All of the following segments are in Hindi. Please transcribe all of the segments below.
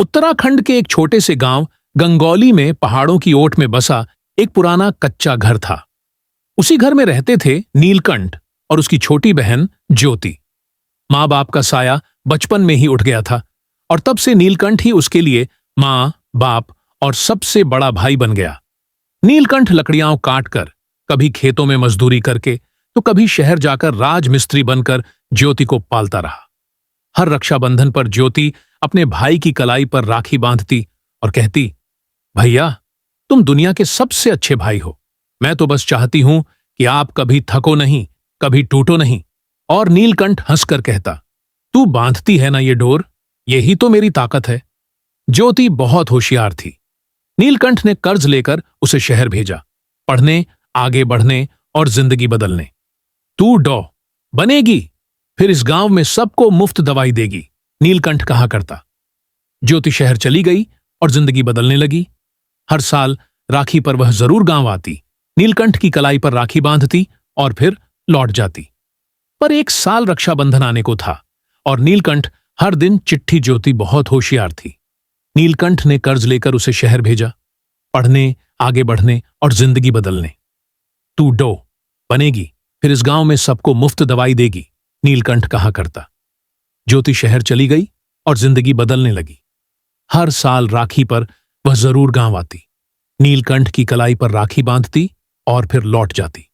उत्तराखंड के एक छोटे से गांव गंगौली में पहाड़ों की ओट में बसा एक पुराना कच्चा घर था। उसी घर में रहते थे नीलकंठ और उसकी छोटी बहन ज्योति। माँ बाप का साया बचपन में ही उठ गया था और तब से नीलकंठ ही उसके लिए माँ बाप और सबसे बड़ा भाई बन गया। नीलकंठ लकड़ियां काटकर, कभी खेतों में मजदूरी करके तो कभी शहर जाकर राजमिस्त्री बनकर ज्योति को पालता रहा। हर रक्षाबंधन पर ज्योति अपने भाई की कलाई पर राखी बांधती और कहती, भैया तुम दुनिया के सबसे अच्छे भाई हो। मैं तो बस चाहती हूं कि आप कभी थको नहीं, कभी टूटो नहीं। और नीलकंठ हंसकर कहता, तू बांधती है ना ये डोर, यही तो मेरी ताकत है। ज्योति बहुत होशियार थी। नीलकंठ ने कर्ज लेकर उसे शहर भेजा, पढ़ने, आगे बढ़ने और जिंदगी बदलने। तू बनेगी, फिर इस गांव में सबको मुफ्त दवाई देगी, नीलकंठ कहा करता। ज्योति शहर चली गई और जिंदगी बदलने लगी। हर साल राखी पर वह जरूर गांव आती, नीलकंठ की कलाई पर राखी बांधती और फिर लौट जाती। पर एक साल रक्षाबंधन आने को था और नीलकंठ हर दिन चिट्ठी। ज्योति बहुत होशियार थी। नीलकंठ ने कर्ज लेकर उसे शहर भेजा, पढ़ने, आगे बढ़ने और जिंदगी बदलने। तू बनेगी, फिर इस गांव में सबको मुफ्त दवाई देगी, नीलकंठ कहा करता। ज्योति शहर चली गई और जिंदगी बदलने लगी। हर साल राखी पर वह जरूर गांव आती, नीलकंठ की कलाई पर राखी बांधती और फिर लौट जाती।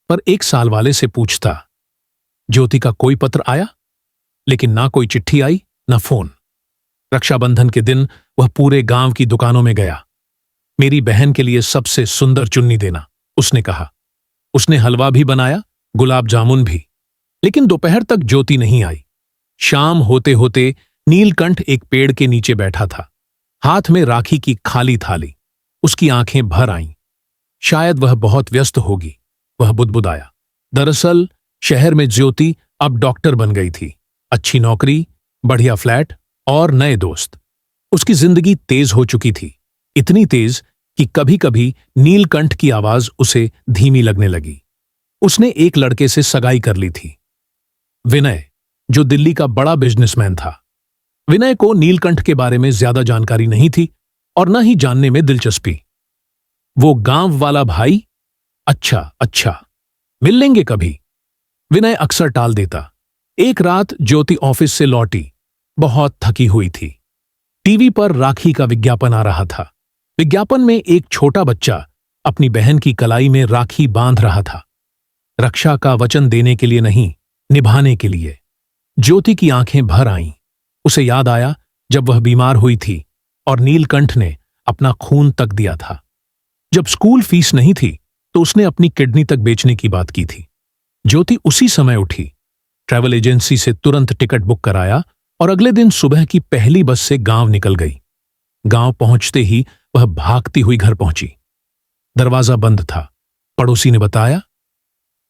पर एक साल वाले से पूछता, ज्योति का कोई पत्र आया? लेकिन ना कोई चिट्ठी आई, ना फोन। रक्षाबंधन के दिन वह पूरे गांव की दुकानों में गया। मेरी बहन के लिए सबसे सुंदर चुन्नी देना, उसने कहा। उसने हलवा भी बनाया, गुलाब जामुन भी। लेकिन दोपहर तक ज्योति नहीं आई। शाम होते होते नीलकंठ एक पेड़ के नीचे बैठा था, हाथ में राखी की खाली थाली। उसकी आंखें भर आईं। शायद वह बहुत व्यस्त होगी, वह बुदबुदाया। दरअसल शहर में ज्योति अब डॉक्टर बन गई थी। अच्छी नौकरी, बढ़िया फ्लैट और नए दोस्त। उसकी जिंदगी तेज हो चुकी थी, इतनी तेज कि कभी कभी नीलकंठ की आवाज उसे धीमी लगने लगी। उसने एक लड़के से सगाई कर ली थी, विनय, जो दिल्ली का बड़ा बिजनेसमैन था। विनय को नीलकंठ के बारे में ज्यादा जानकारी नहीं थी और न ही जानने में दिलचस्पी। वो गांव वाला भाई, अच्छा, मिल लेंगे कभी, विनय अक्सर टाल देता। एक रात ज्योति ऑफिस से लौटी, बहुत थकी हुई थी। टीवी पर राखी का विज्ञापन आ रहा था। विज्ञापन में एक छोटा बच्चा अपनी बहन की कलाई में राखी बांध रहा था। रक्षा का वचन देने के लिए नहीं, निभाने के लिए। ज्योति की आंखें भर आईं। उसे याद आया जब वह बीमार हुई थी और नीलकंठ ने अपना खून तक दिया था। जब स्कूल फीस नहीं थी तो उसने अपनी किडनी तक बेचने की बात की थी। ज्योति उसी समय उठी, ट्रैवल एजेंसी से तुरंत टिकट बुक कराया और अगले दिन सुबह की पहली बस से गांव निकल गई। गांव पहुंचते ही वह भागती हुई घर पहुंची। दरवाजा बंद था। पड़ोसी ने बताया,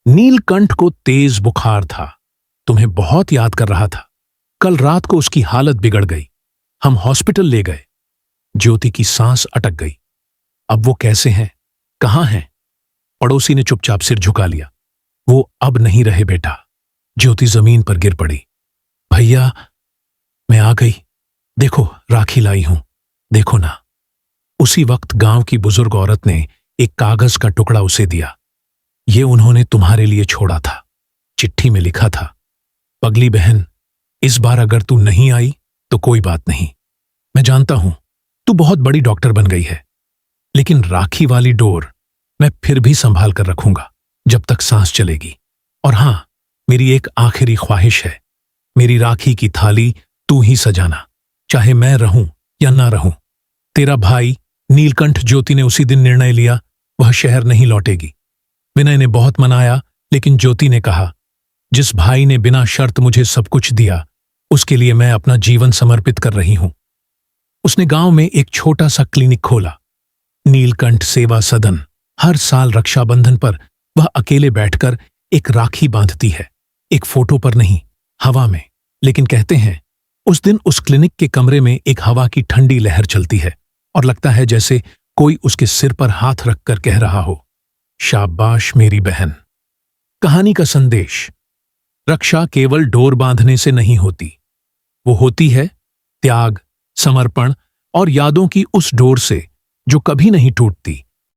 नीलकंठ को तेज बुखार था, तुम्हें बहुत याद कर रहा था। कल रात को उसकी हालत बिगड़ गई, हम हॉस्पिटल ले गए। ज्योति की सांस अटक गई। अब वो कैसे हैं, कहां हैं? पड़ोसी ने चुपचाप सिर झुका लिया। वो अब नहीं रहे बेटा। ज्योति जमीन पर गिर पड़ी। भैया मैं आ गई, देखो राखी लाई हूं, देखो ना। उसी वक्त गांव की बुजुर्ग औरत ने एक कागज का टुकड़ा उसे दिया। ये उन्होंने तुम्हारे लिए छोड़ा था। चिट्ठी में लिखा था, पगली बहन, इस बार अगर तू नहीं आई तो कोई बात नहीं। मैं जानता हूं तू बहुत बड़ी डॉक्टर बन गई है, लेकिन राखी वाली डोर मैं फिर भी संभाल कर रखूंगा जब तक सांस चलेगी। और हां, मेरी एक आखिरी ख्वाहिश है, मेरी राखी की थाली तू ही सजाना, चाहे मैं रहूं या ना रहूं। तेरा भाई नीलकंठ। ज्योति ने उसी दिन निर्णय लिया, वह शहर नहीं लौटेगी। विनय ने बहुत मनाया, लेकिन ज्योति ने कहा, जिस भाई ने बिना शर्त मुझे सब कुछ दिया, उसके लिए मैं अपना जीवन समर्पित कर रही हूं। उसने गांव में एक छोटा सा क्लिनिक खोला, नीलकंठ सेवा सदन। हर साल रक्षाबंधन पर वह अकेले बैठकर एक राखी बांधती है, एक फोटो पर नहीं, हवा में। लेकिन कहते हैं उस दिन उस क्लिनिक के कमरे में एक हवा की ठंडी लहर चलती है और लगता है जैसे कोई उसके सिर पर हाथ रखकर कह रहा हो, शाबाश मेरी बहन। कहानी का संदेश, रक्षा केवल डोर बांधने से नहीं होती, वो होती है त्याग, समर्पण और यादों की उस डोर से जो कभी नहीं टूटती।